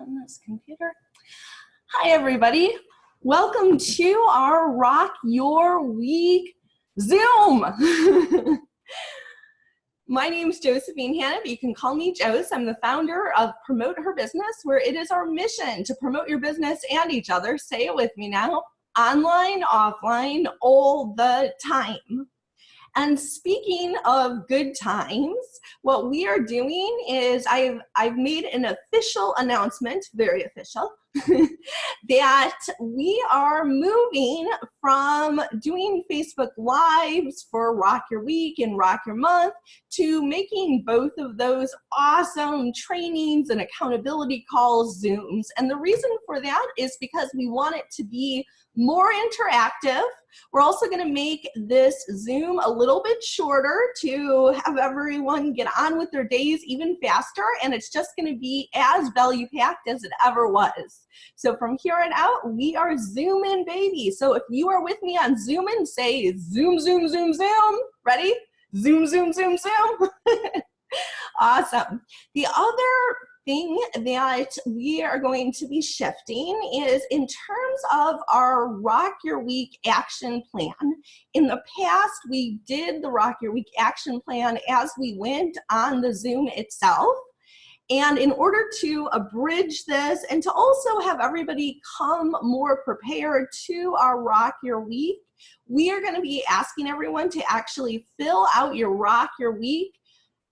on this computer. Hi, everybody. Welcome to our Rock Your Week Zoom. My name is Josephine Hanna, but you can call me Jose. I'm the founder of Promote Her Business, where it is our mission to promote your business and each other. Say it with me now. Online, offline, all the time. And speaking of good times, what we are doing is I've made an official announcement, very official, that we are moving from doing Facebook Lives for Rock Your Week and Rock Your Month to making both of those awesome trainings and accountability calls Zooms. And the reason for that is because we want it to be more interactive. We're also going to make this Zoom a little bit shorter to have everyone get on with their days even faster, and it's just going to be as value-packed as it ever was. So from here on out, we are Zooming, baby. So if you are with me on Zoomin', say Zoom, Zoom, Zoom, Zoom. Ready? Zoom, Zoom, Zoom, Zoom. Awesome. The other thing that we are going to be shifting is in terms of our Rock Your Week action plan. In the past, we did the Rock Your Week action plan as we went on the Zoom itself. And in order to abridge this and to also have everybody come more prepared to our Rock Your Week, we are going to be asking everyone to actually fill out your Rock Your Week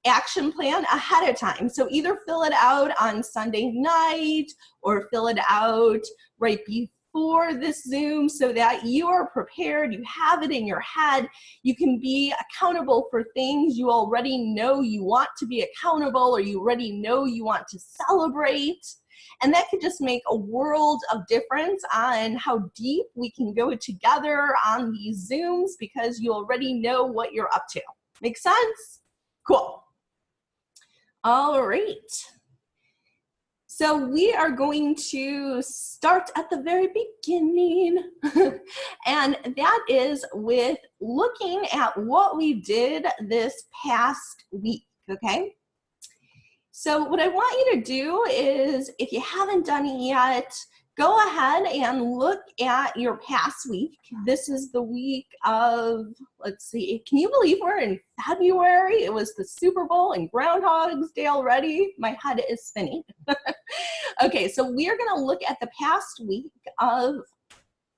action plan ahead of time. So either fill it out on Sunday night or fill it out right before this Zoom so that you are prepared, you have it in your head, you can be accountable for things you already know you want to be accountable or you already know you want to celebrate. And that could just make a world of difference on how deep we can go together on these Zooms because you already know what you're up to. Make sense? Cool. All right, so we are going to start at the very beginning, and that is with looking at what we did this past week, okay? So what I want you to do is, if you haven't done it yet, go ahead and look at your past week. This is the week of, let's see, can you believe we're in February? It was the Super Bowl and Groundhog's Day already. My head is spinning. Okay, so we are gonna look at the past week of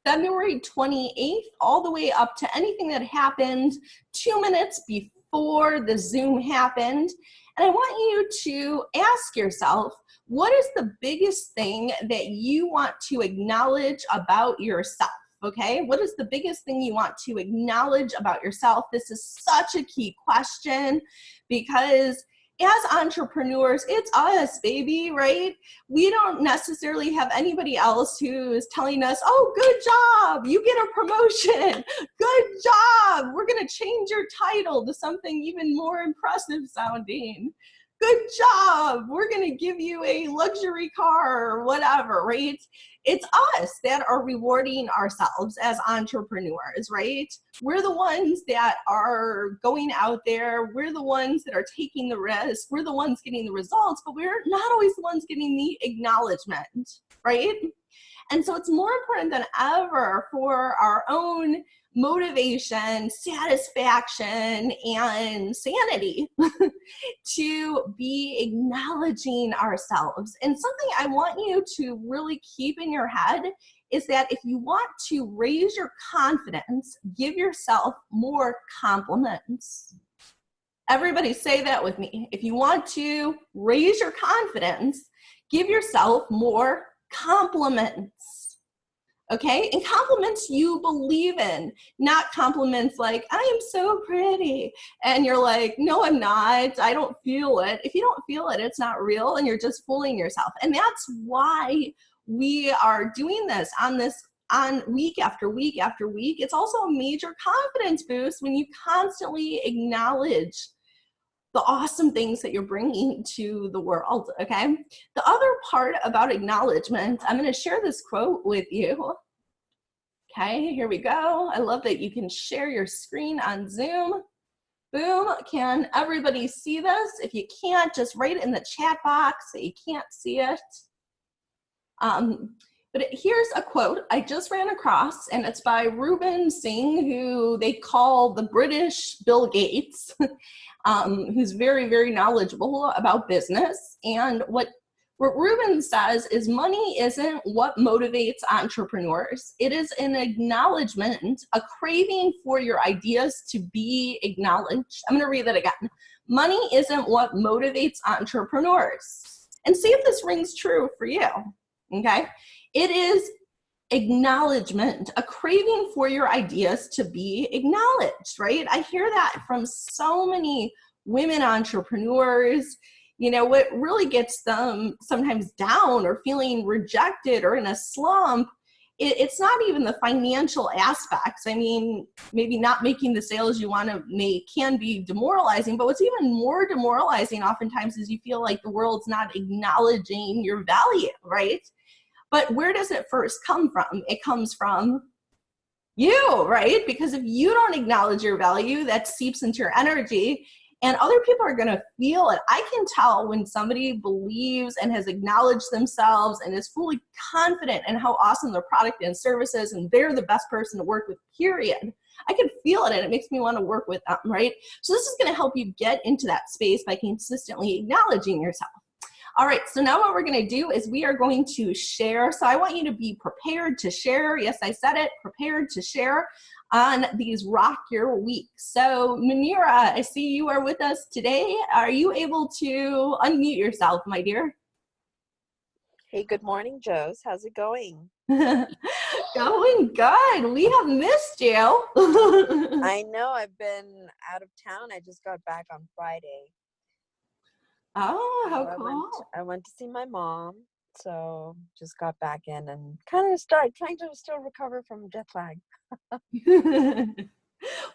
February 28th all the way up to anything that happened 2 minutes before the Zoom happened. And I want you to ask yourself, what is the biggest thing that you want to acknowledge about yourself, okay? What is the biggest thing you want to acknowledge about yourself? This is such a key question because as entrepreneurs, it's us, baby, right? We don't necessarily have anybody else who's telling us, oh, good job, you get a promotion, good job, we're gonna change your title to something even more impressive sounding. Good job, we're gonna give you a luxury car or whatever, right? It's us that are rewarding ourselves as entrepreneurs, right? We're the ones that are going out there, we're the ones that are taking the risk, we're the ones getting the results, but we're not always the ones getting the acknowledgement, right? And so it's more important than ever for our own motivation, satisfaction, and sanity to be acknowledging ourselves. And something I want you to really keep in your head is that if you want to raise your confidence, give yourself more compliments. Everybody say that with me. If you want to raise your confidence, give yourself more compliments. Okay, and compliments you believe in, not compliments like, I am so pretty. And you're like, no, I'm not, I don't feel it. If you don't feel it, it's not real and you're just fooling yourself. And that's why we are doing this on week after week after week. It's also a major confidence boost when you constantly acknowledge the awesome things that you're bringing to the world, okay? The other part about acknowledgement, I'm gonna share this quote with you. Okay, here we go. I love that you can share your screen on Zoom. Boom, can everybody see this? If you can't, just write it in the chat box that you can't see it. But here's a quote I just ran across, and it's by Reuben Singh, who they call the British Bill Gates, who's very, very knowledgeable about business. And what Reuben says is money isn't what motivates entrepreneurs. It is an acknowledgement, a craving for your ideas to be acknowledged. I'm going to read that again. Money isn't what motivates entrepreneurs. And see if this rings true for you, okay? It is acknowledgement, a craving for your ideas to be acknowledged, right? I hear that from so many women entrepreneurs. You know, what really gets them sometimes down or feeling rejected or in a slump, it's not even the financial aspects. I mean, maybe not making the sales you want to make can be demoralizing, but what's even more demoralizing oftentimes is you feel like the world's not acknowledging your value, right? But where does it first come from? It comes from you, right? Because if you don't acknowledge your value, that seeps into your energy, and other people are going to feel it. I can tell when somebody believes and has acknowledged themselves and is fully confident in how awesome their product and service is, and they're the best person to work with, period. I can feel it, and it makes me want to work with them, right? So this is going to help you get into that space by consistently acknowledging yourself. All right, so now what we're going to do is we are going to share. So I want you to be prepared to share. Yes, I said it, prepared to share on these Rock Your Weeks. So Manira, I see you are with us today. Are you able to unmute yourself, my dear? Hey, good morning, Joes. How's it going? Going good. We have missed you. I know I've been out of town. I just got back on Friday. Oh, how So cool. I went to see my mom. So just got back in and kind of started trying to still recover from jet lag.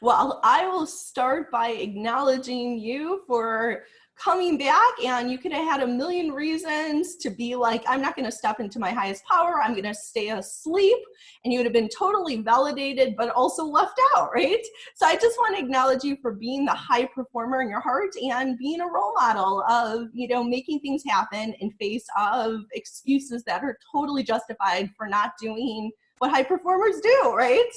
Well, I will start by acknowledging you for coming back, and you could have had a million reasons to be like, I'm not going to step into my highest power, I'm going to stay asleep, and you would have been totally validated but also left out, right? So I just want to acknowledge you for being the high performer in your heart and being a role model of, you know, making things happen in face of excuses that are totally justified for not doing what high performers do, right?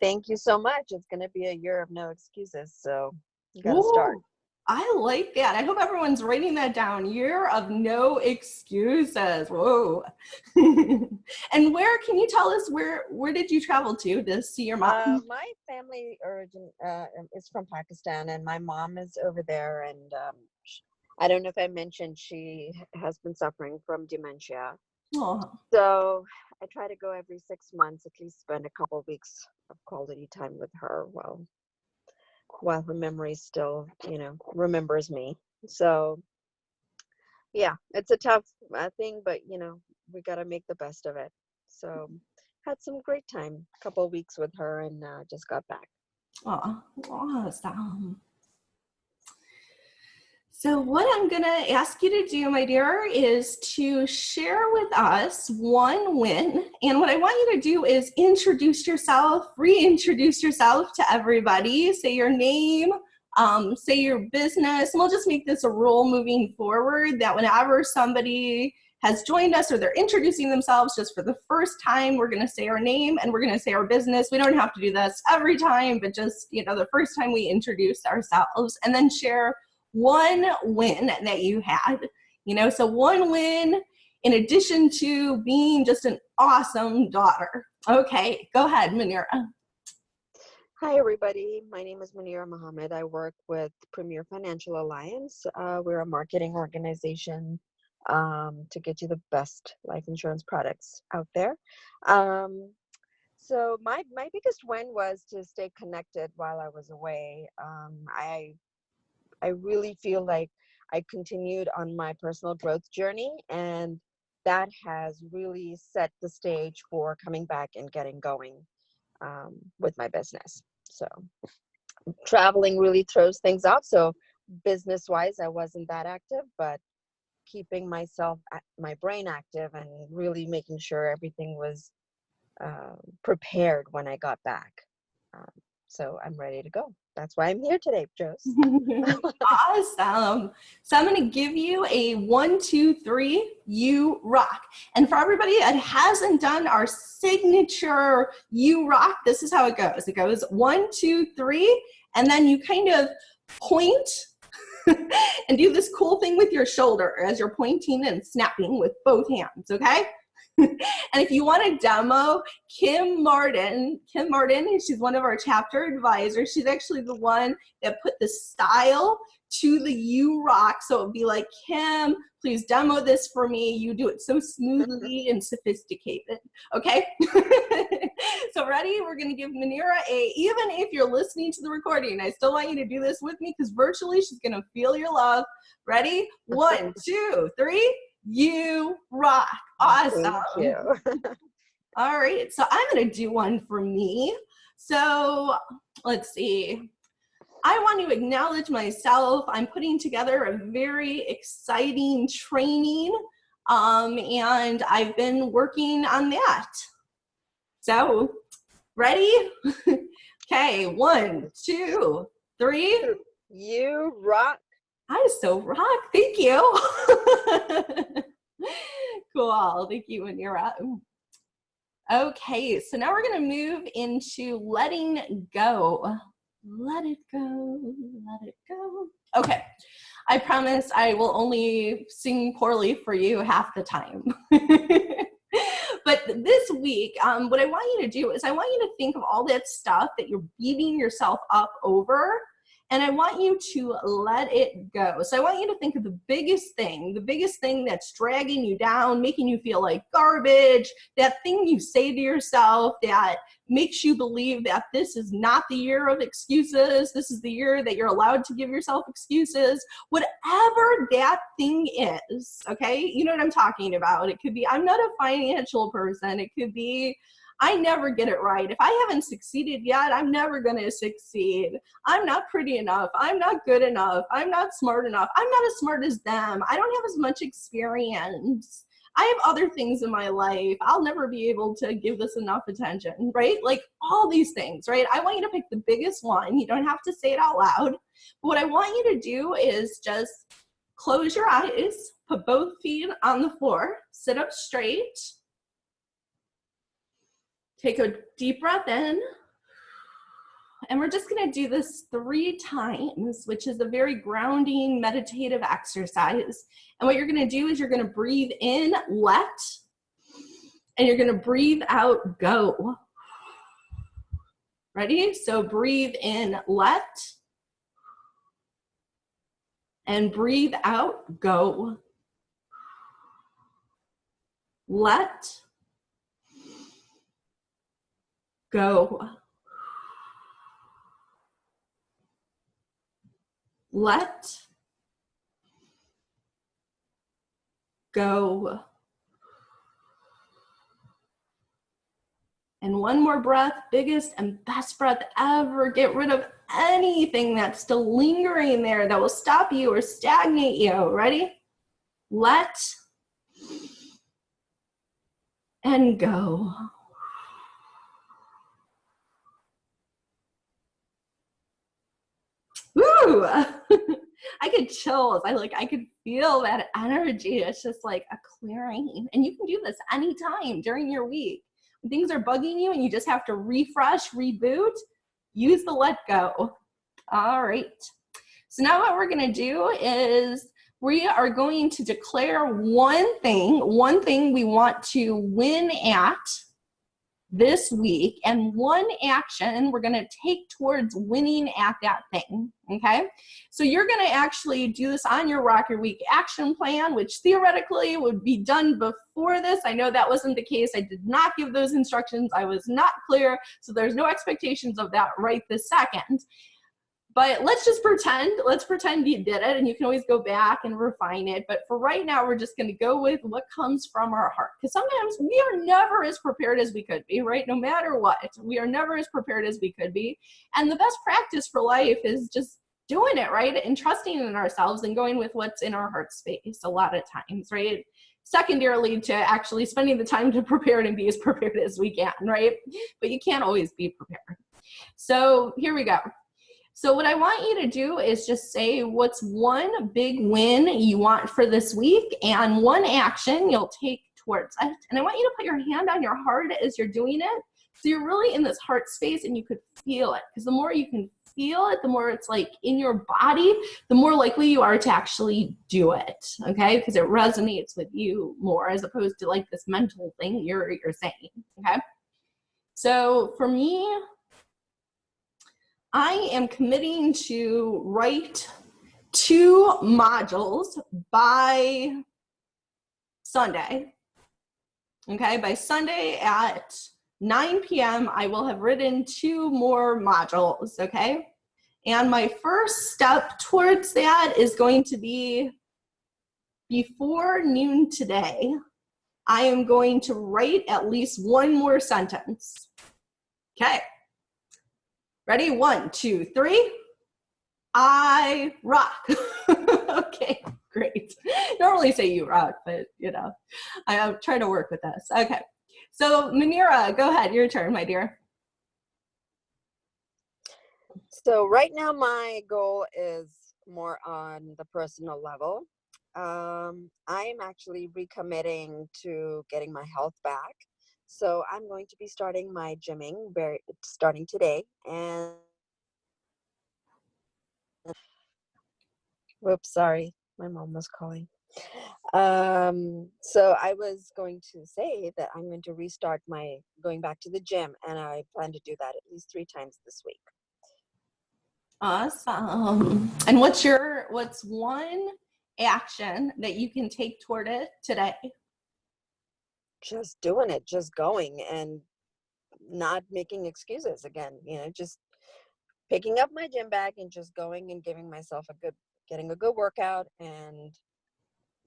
Thank you so much. It's going to be a year of no excuses. So you got to Ooh, start. I like that. I hope everyone's writing that down. Year of no excuses. Whoa. And where, can you tell us where did you travel to see your mom? My family origin is from Pakistan, and my mom is over there. And I don't know if I mentioned she has been suffering from dementia. Oh. So I try to go every 6 months, at least spend a couple of weeks of quality time with her while her memory still, remembers me. So yeah, it's a tough thing, but we got to make the best of it. So had some great time, a couple of weeks with her, and just got back. Oh, awesome. So what I'm going to ask you to do, my dear, is to share with us one win. And what I want you to do is introduce yourself, reintroduce yourself to everybody. Say your name, say your business. And we'll just make this a rule moving forward that whenever somebody has joined us or they're introducing themselves just for the first time, we're going to say our name and we're going to say our business. We don't have to do this every time, but just, the first time we introduce ourselves, and then share one win that you had, so one win in addition to being just an awesome daughter. Okay, go ahead, Manira. Hi, everybody. My name is Manira Mohammed. I work with Premier Financial Alliance. We're a marketing organization to get you the best life insurance products out there. So my biggest win was to stay connected while I was away. I really feel like I continued on my personal growth journey, and that has really set the stage for coming back and getting going with my business. So traveling really throws things off. So business wise, I wasn't that active, but keeping my brain active and really making sure everything was prepared when I got back So I'm ready to go. That's why I'm here today, Joes. Awesome. So I'm going to give you a 1, 2, 3, you rock. And for everybody that hasn't done our signature you rock, this is how it goes. It goes 1, 2, 3, and then you kind of point and do this cool thing with your shoulder as you're pointing and snapping with both hands, okay? And if you want to demo Kim Martin, she's one of our chapter advisors. She's actually the one that put the style to the you rock. So it would be like, Kim, please demo this for me. You do it so smoothly and sophisticated. Okay? So ready? We're going to give Manira even if you're listening to the recording, I still want you to do this with me because virtually she's going to feel your love. Ready? 1, 2, 3. You rock. Awesome. Thank you. All right. So I'm going to do one for me. So let's see. I want to acknowledge myself. I'm putting together a very exciting training, and I've been working on that. So ready? Okay. 1, 2, 3. You rock. I so rock. Thank you. Cool. Thank you, Manira. Okay, so now we're going to move into letting go. Let it go. Let it go. Okay. I promise I will only sing poorly for you half the time. But this week, what I want you to do is I want you to think of all that stuff that you're beating yourself up over, and I want you to let it go. So I want you to think of the biggest thing that's dragging you down, making you feel like garbage, that thing you say to yourself that makes you believe that this is not the year of excuses. This is the year that you're allowed to give yourself excuses. Whatever that thing is, okay? You know what I'm talking about. It could be, I'm not a financial person. It could be, I never get it right. If I haven't succeeded yet, I'm never going to succeed. I'm not pretty enough. I'm not good enough. I'm not smart enough. I'm not as smart as them. I don't have as much experience. I have other things in my life. I'll never be able to give this enough attention, right? Like all these things, right? I want you to pick the biggest one. You don't have to say it out loud. But what I want you to do is just close your eyes, put both feet on the floor, sit up straight. Take a deep breath in, and we're just going to do this 3 times, which is a very grounding, meditative exercise. And what you're going to do is you're going to breathe in, let, and you're going to breathe out, go. Ready? So breathe in, let, and breathe out, go. Let, go. Let, go. And one more breath, biggest and best breath ever. Get rid of anything that's still lingering there that will stop you or stagnate you. Ready? Let and go. Woo! I get chills. I could feel that energy. It's just like a clearing. And you can do this anytime during your week. When things are bugging you and you just have to refresh, reboot, use the let go. All right. So now what we're going to do is we are going to declare one thing we want to win at this week, and one action we're going to take towards winning at that thing, okay? So you're going to actually do this on your Rock Your Week action plan, which theoretically would be done before this. I know that wasn't the case. I did not give those instructions. I was not clear, so there's no expectations of that right this second. But let's pretend you did it, and you can always go back and refine it. But for right now, we're just going to go with what comes from our heart. Because sometimes we are never as prepared as we could be, right? No matter what, we are never as prepared as we could be. And the best practice for life is just doing it, right? And trusting in ourselves and going with what's in our heart space a lot of times, right? Secondarily to actually spending the time to prepare and be as prepared as we can, right? But you can't always be prepared. So here we go. So what I want you to do is just say what's one big win you want for this week and one action you'll take towards it. And I want you to put your hand on your heart as you're doing it. So you're really in this heart space and you could feel it, because the more you can feel it, the more it's like in your body, the more likely you are to actually do it, okay? Because it resonates with you more as opposed to like this mental thing you're saying, okay? So for me, I am committing to write 2 modules by Sunday. Okay, by Sunday at 9 p.m., I will have written 2 more modules, okay? And my first step towards that is going to be before noon today. I am going to write at least 1 more sentence. Okay. Ready? 1, 2, 3. I rock. Okay, great. Normally say you rock, but you know, I'm trying to work with this. Okay. So Manira, go ahead. Your turn, my dear. So right now my goal is more on the personal level. I am actually recommitting to getting my health back. So I'm going to be starting my gymming starting today. And whoops, sorry, my mom was calling. So I was going to say that I'm going to restart my going back to the gym, and I plan to do that at least 3 times this week. Awesome. And what's one action that you can take toward it today? Just doing it, just going, and not making excuses again, just picking up my gym bag and just going and giving myself getting a good workout, and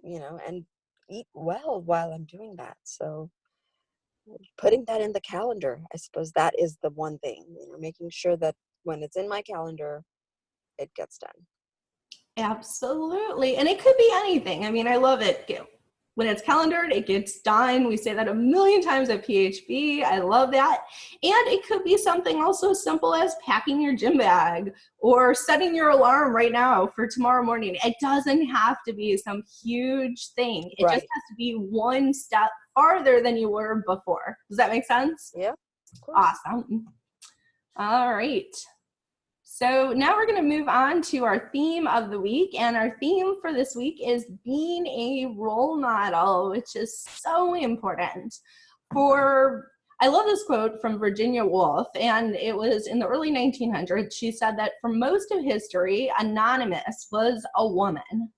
and eat well while I'm doing that. So putting that in the calendar, I suppose that is the one thing, making sure that when it's in my calendar, it gets done. Absolutely. And it could be anything. I mean, I love it. When it's calendared, it gets done. We say that a million times at PHB. I love that. And it could be something also simple as packing your gym bag or setting your alarm right now for tomorrow morning. It doesn't have to be some huge thing. It Right. just has to be one step farther than you were before. Does that make sense? Yeah. Of course. Awesome. All right. So now we're going to move on to our theme of the week, and our theme for this week is being a role model, which is so important. I love this quote from Virginia Woolf, and it was in the early 1900s. She said that for most of history, anonymous was a woman.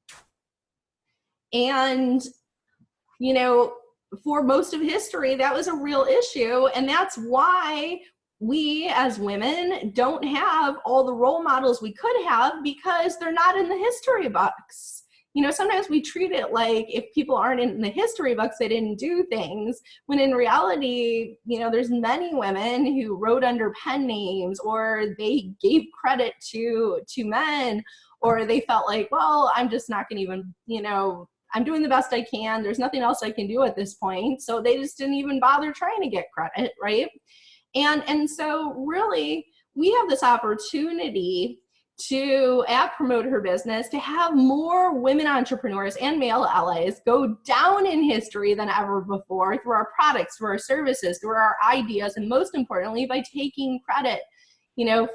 And, for most of history, that was a real issue, and that's why we as women don't have all the role models we could have, because they're not in the history books. Sometimes we treat it like if people aren't in the history books, they didn't do things, when in reality, there's many women who wrote under pen names, or they gave credit to men, or they felt like, well, I'm just not going to even, I'm doing the best I can. There's nothing else I can do at this point. So they just didn't even bother trying to get credit, right? And so really, we have this opportunity to, at Promote Her Business, to have more women entrepreneurs and male allies go down in history than ever before through our products, through our services, through our ideas, and most importantly, by taking credit,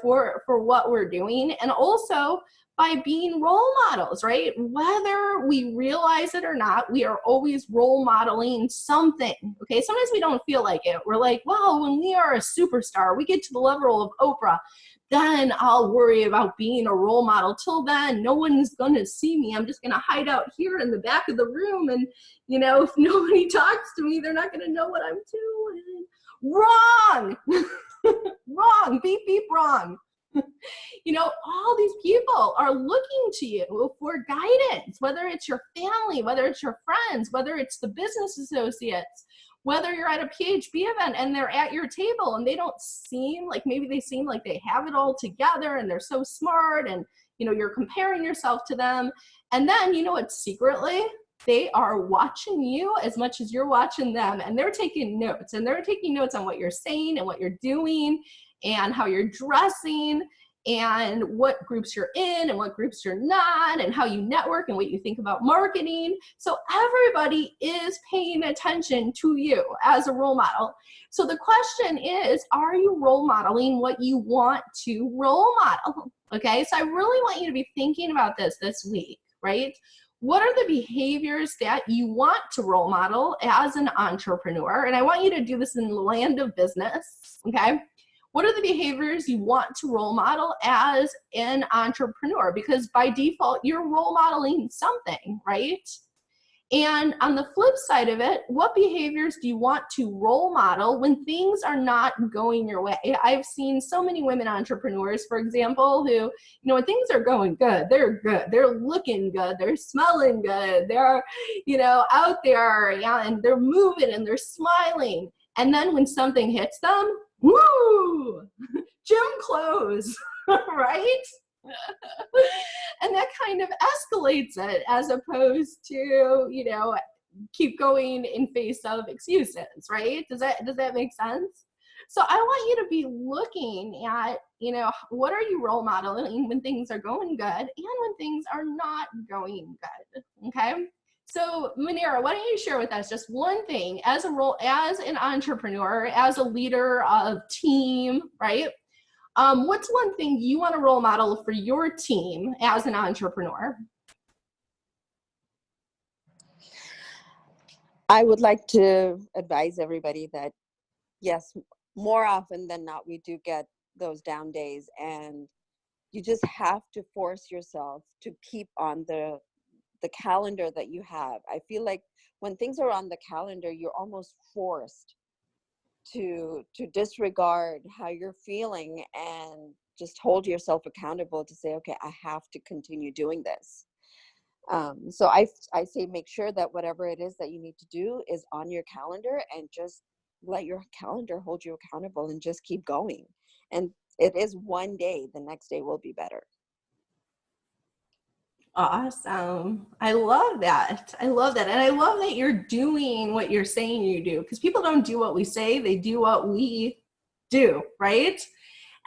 for what we're doing, and also by being role models, right? Whether we realize it or not, we are always role modeling something, okay? Sometimes we don't feel like it. We're like, well, when we are a superstar, we get to the level of Oprah, then I'll worry about being a role model. Till then, no one's gonna see me. I'm just gonna hide out here in the back of the room, and if nobody talks to me, they're not gonna know what I'm doing. Wrong! Wrong, beep, beep, wrong. All these people are looking to you for guidance, whether it's your family, whether it's your friends, whether it's the business associates, whether you're at a PHB event and they're at your table and they don't seem like, maybe they seem like they have it all together and they're so smart, and you're comparing yourself to them. And then, secretly, they are watching you as much as you're watching them, and they're taking notes, on what you're saying and what you're doing. and how you're dressing and what groups you're in and what groups you're not and how you network and what you think about marketing. So everybody is paying attention to you as a role model. So the question is, are you role modeling what you want to role model? Okay, so I really want you to be thinking about this week, right? What are the behaviors that you want to role model as an entrepreneur? And I want you to do this in the land of business, okay? What are the behaviors you want to role model as an entrepreneur? Because by default, you're role modeling something, right? And on the flip side of it, what behaviors do you want to role model when things are not going your way? I've seen so many women entrepreneurs, for example, who, you know, when things are going good, they're looking good, they're smelling good, they're, you know, out there and they're moving and they're smiling. And then when something hits them, woo, gym close, right? And that kind of escalates it as opposed to, you know, keep going in face of excuses, right? Does that make sense? So I want you to be looking at, you know, what are you role modeling when things are going good and when things are not going good, okay? So Manira, why don't you share with us just one thing as an entrepreneur, as a leader of team, right? What's one thing you want to role model for your team as an entrepreneur? I would like to advise everybody that, yes, more often than not, we do get those down days, and you just have to force yourself to keep on the calendar that you have. I feel like when things are on the calendar, you're almost forced to disregard how you're feeling and just hold yourself accountable to say, okay, I have to continue doing this. So I say make sure that whatever it is that you need to do is on your calendar, and just let your calendar hold you accountable and just keep going. And it is one day, the next day will be better. Awesome. I love that. I love that. And I love that you're doing what you're saying you do, because people don't do what we say, they do what we do, right?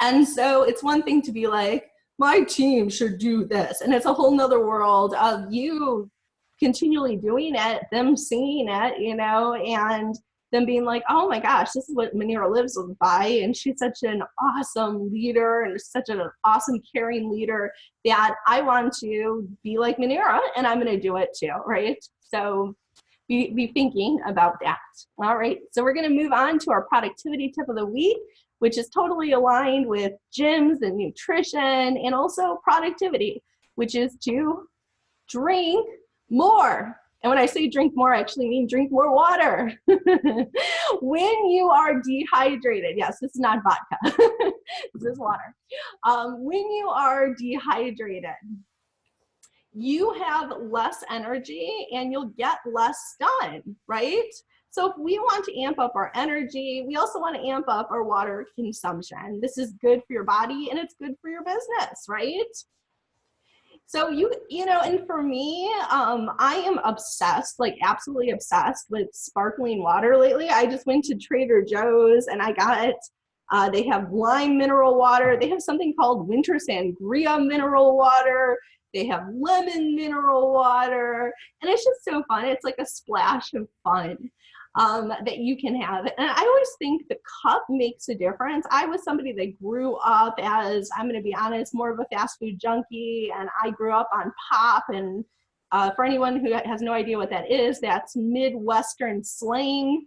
And so it's one thing to be like, my team should do this. And it's a whole nother world of you continually doing it, them seeing it, you know, and them being like, oh my gosh, this is what Manira lives by. And she's such an awesome leader and such an awesome, caring leader that I want to be like Manira, and I'm going to do it too, right? So be thinking about that. All right, so we're going to move on to our productivity tip of the week, which is totally aligned with gyms and nutrition and also productivity, which is to drink more. And when I say drink more, I actually mean drink more water. When you are dehydrated, yes, this is not vodka, this is water. When you are dehydrated, you have less energy and you'll get less done, right? So if we want to amp up our energy, we also want to amp up our water consumption. This is good for your body and it's good for your business, right? So you know, and for me, I am obsessed, like absolutely obsessed with sparkling water lately. I just went to Trader Joe's and I got, they have lime mineral water. They have something called winter sangria mineral water. They have lemon mineral water. And it's just so fun. It's like a splash of fun that you can have. And I always think the cup makes a difference. I was somebody that grew up as, I'm going to be honest, more of a fast food junkie. And I grew up on pop. And for anyone who has no idea what that is, that's Midwestern slang,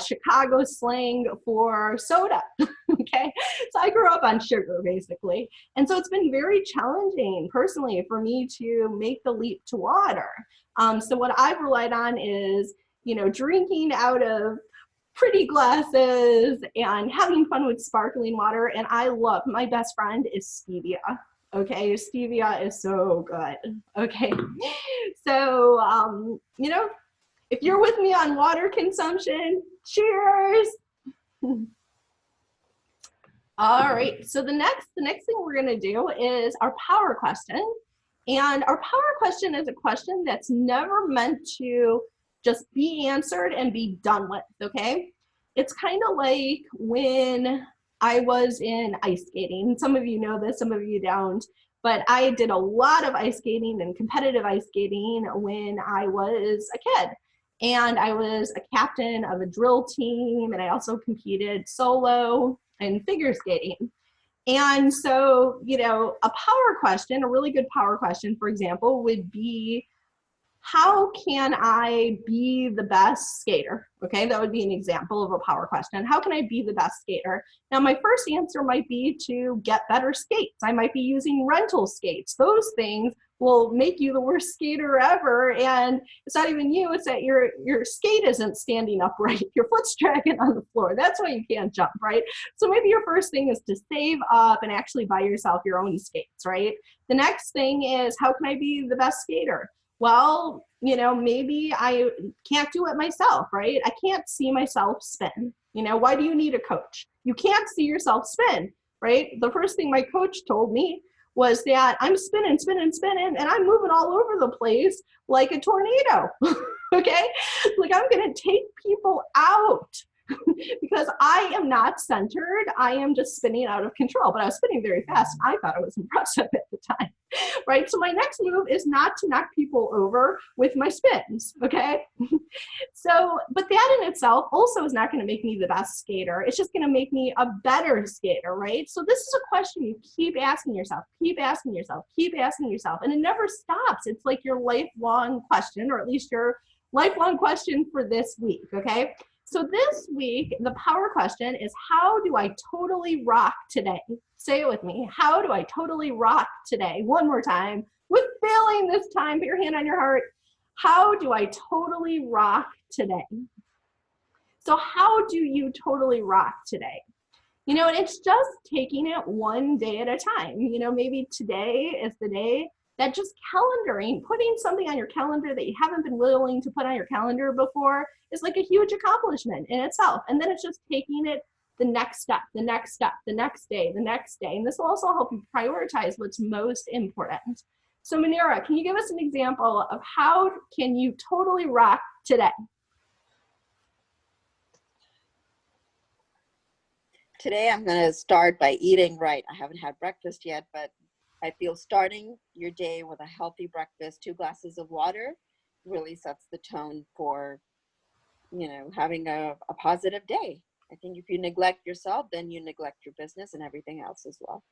Chicago slang for soda. Okay, so I grew up on sugar basically. And so it's been very challenging personally for me to make the leap to water. So what I've relied on is, you know, drinking out of pretty glasses and having fun with sparkling water. And I love, my best friend is stevia. Okay, stevia is so good. Okay, so, you know, if you're with me on water consumption, cheers. All right, so the next thing we're gonna do is our power question. And our power question is a question that's never meant to just be answered and be done with, okay? It's kind of like when I was in ice skating. Some of you know this, some of you don't. But I did a lot of ice skating and competitive ice skating when I was a kid. And I was a captain of a drill team, and I also competed solo and figure skating. And so, you know, a power question, a really good power question, for example, would be, how can I be the best skater? Okay, that would be an example of a power question. How can I be the best skater? Now, my first answer might be to get better skates. I might be using rental skates. Those things will make you the worst skater ever. And it's not even you, it's that your skate isn't standing upright. Your foot's dragging on the floor. That's why you can't jump, right? So maybe your first thing is to save up and actually buy yourself your own skates, right? The next thing is, how can I be the best skater? Well, you know, maybe I can't do it myself, right? I can't see myself spin. You know, why do you need a coach? You can't see yourself spin, right? The first thing my coach told me was that I'm spinning, and I'm moving all over the place like a tornado, okay? Like, I'm gonna take people out because I am not centered. I am just spinning out of control, but I was spinning very fast. I thought it was impressive at the time, right? So my next move is not to knock people over with my spins, okay? So, but that in itself also is not going to make me the best skater. It's just going to make me a better skater, right? So this is a question you keep asking yourself, keep asking yourself, keep asking yourself, and it never stops. It's like your lifelong question, or at least your lifelong question for this week, okay? So this week, the power question is, how do I totally rock today? Say it with me. How do I totally rock today? One more time, with feeling this time. Put your hand on your heart. How do I totally rock today? So how do you totally rock today? You know, and it's just taking it one day at a time. You know, maybe today is the day that just calendaring, putting something on your calendar that you haven't been willing to put on your calendar before is like a huge accomplishment in itself. And then it's just taking it the next step, the next step, the next day, the next day. And this will also help you prioritize what's most important. So Manira, can you give us an example of how can you totally rock today? Today I'm going to start by eating right. I haven't had breakfast yet, but I feel starting your day with a healthy breakfast, 2 glasses of water, really sets the tone for, you know, having a positive day. I think if you neglect yourself, then you neglect your business and everything else as well.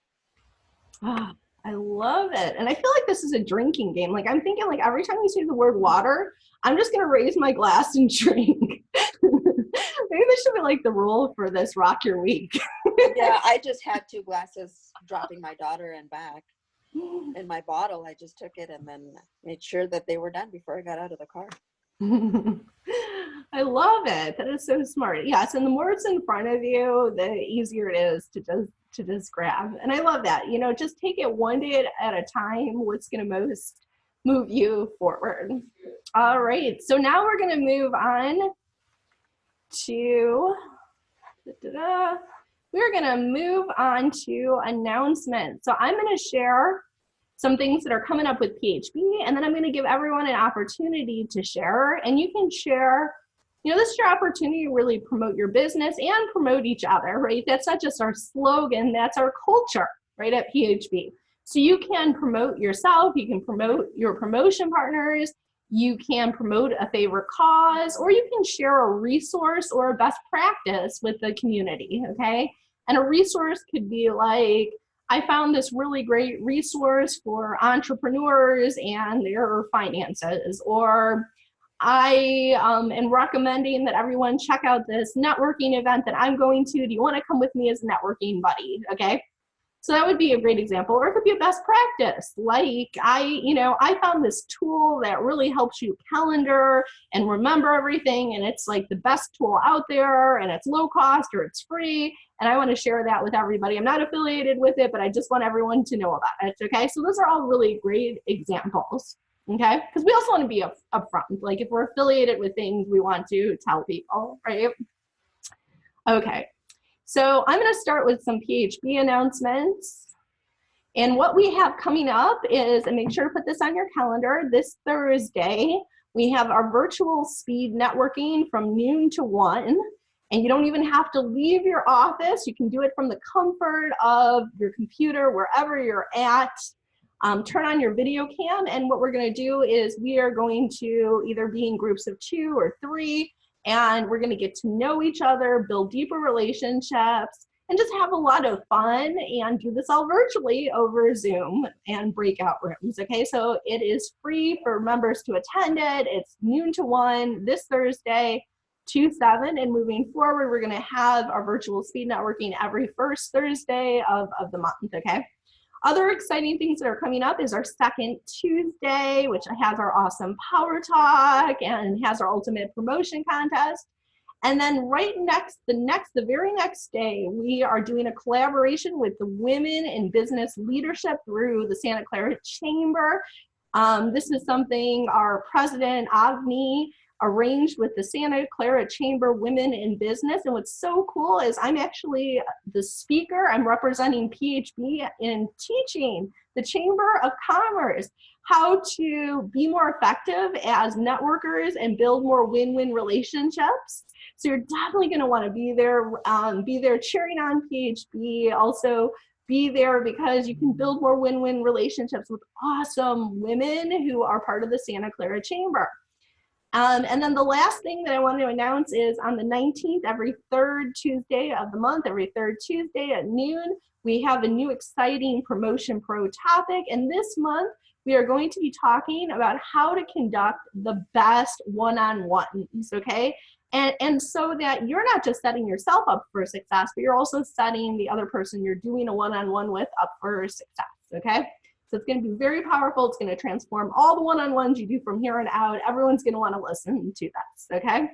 Ah, I love it. And I feel like this is a drinking game. Like, I'm thinking, like, every time you say the word water, I'm just going to raise my glass and drink. Maybe this should be like the rule for this Rock Your Week. Yeah, I just had 2 glasses dropping my daughter and back in my bottle. I just took it and then made sure that they were done before I got out of the car. I love it. That is so smart. Yes, and the more it's in front of you, the easier it is to just grab. And I love that. You know, just take it one day at a time. What's going to most move you forward? All right. So now we're going to move on to we're going to move on to announcements. So I'm going to share some things that are coming up with PHB, and then I'm going to give everyone an opportunity to share. And you can share, you know, this is your opportunity to really promote your business and promote each other, right? That's not just our slogan, that's our culture, right, at PHB. So you can promote yourself, you can promote your promotion partners, you can promote a favorite cause, or you can share a resource or a best practice with the community, okay? And a resource could be like, I found this really great resource for entrepreneurs and their finances, or I am recommending that everyone check out this networking event that I'm going to. Do you want to come with me as a networking buddy? Okay. So that would be a great example, or it could be a best practice. Like I found this tool that really helps you calendar and remember everything, and it's like the best tool out there, and it's low cost or it's free, and I want to share that with everybody. I'm not affiliated with it, but I just want everyone to know about it, okay? So those are all really great examples, okay? Because we also want to be upfront. Like if we're affiliated with things, we want to tell people, right? Okay. So I'm going to start with some PHB announcements. And what we have coming up is, and make sure to put this on your calendar, this Thursday, we have our virtual speed networking from noon to 1. And you don't even have to leave your office. You can do it from the comfort of your computer, wherever you're at. Turn on your video cam, and what we're going to do is we are going to either be in groups of 2 or 3, and we're going to get to know each other, build deeper relationships, and just have a lot of fun, and do this all virtually over Zoom and breakout rooms. Okay, so it is free for members to attend it. It's noon to 1 this Thursday, 2/7, and moving forward, we're going to have our virtual speed networking every first Thursday of the month. Okay. Other exciting things that are coming up is our second Tuesday, which has our awesome Power Talk and has our ultimate promotion contest. And then the very next day, we are doing a collaboration with the Women in Business Leadership through the Santa Clara Chamber. This is something our president, Avni, arranged with the Santa Clara Chamber Women in Business. And what's so cool is I'm actually the speaker. I'm representing PHB in teaching the Chamber of Commerce how to be more effective as networkers and build more win-win relationships. So you're definitely going to want to be there cheering on PHB. Also be there because you can build more win-win relationships with awesome women who are part of the Santa Clara Chamber. And then the last thing that I want to announce is on the 19th, every third Tuesday of the month, every third Tuesday at noon, we have a new exciting Promotion Pro topic. And this month, we are going to be talking about how to conduct the best one-on-ones, okay? And so that you're not just setting yourself up for success, but you're also setting the other person you're doing a one-on-one with up for success, okay? So it's going to be very powerful. It's going to transform all the one-on-ones you do from here on out. Everyone's going to want to listen to this, okay?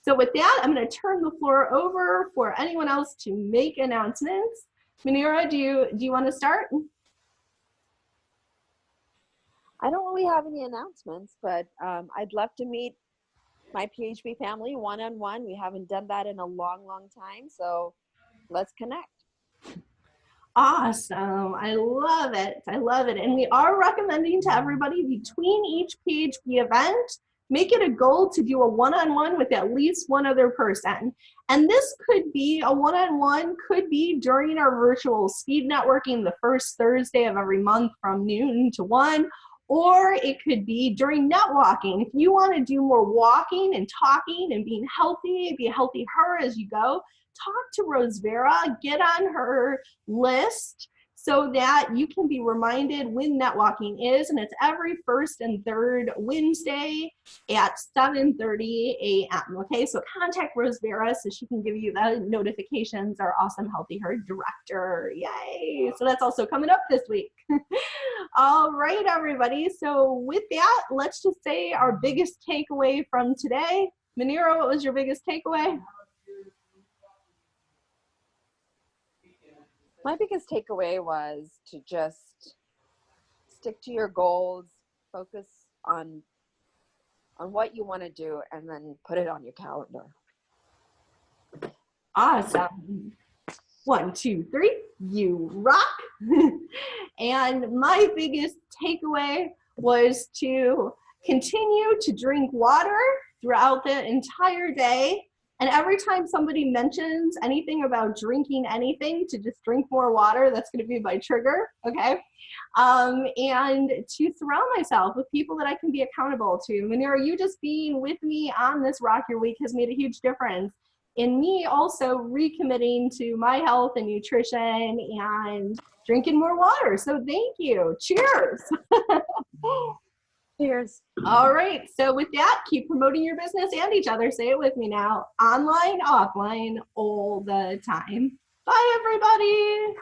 So with that, I'm going to turn the floor over for anyone else to make announcements. Manira, do you want to start? I don't really have any announcements, but I'd love to meet my PHB family one-on-one. We haven't done that in a long, long time, so let's connect. Awesome. I love it. I love it. And we are recommending to everybody between each PHB event, make it a goal to do a one-on-one with at least one other person. And this could be a one-on-one, could be during our virtual speed networking the first Thursday of every month from noon to 1, or it could be during net walking. If you want to do more walking and talking and being healthy, be a healthy her as you go, talk to Rose Vera, get on her list so that you can be reminded when net walking is, and it's every first and third Wednesday at 7:30 a.m. Okay, so contact Rose Vera so she can give you the notifications, our awesome Healthy Her director. Yay! So that's also coming up this week. All right, everybody. So with that, let's just say our biggest takeaway from today. Manira, what was your biggest takeaway? My biggest takeaway was to just stick to your goals, focus on what you want to do, and then put it on your calendar. Awesome. 1, 2, 3, you rock. And my biggest takeaway was to continue to drink water throughout the entire day. And every time somebody mentions anything about drinking anything, to just drink more water, that's going to be my trigger, okay? And to surround myself with people that I can be accountable to. Manira, you just being with me on this Rock Your Week has made a huge difference in me also recommitting to my health and nutrition and drinking more water. So thank you. Cheers. Cheers. All right. So with that, keep promoting your business and each other. Say it with me now. Online, offline, all the time. Bye, everybody.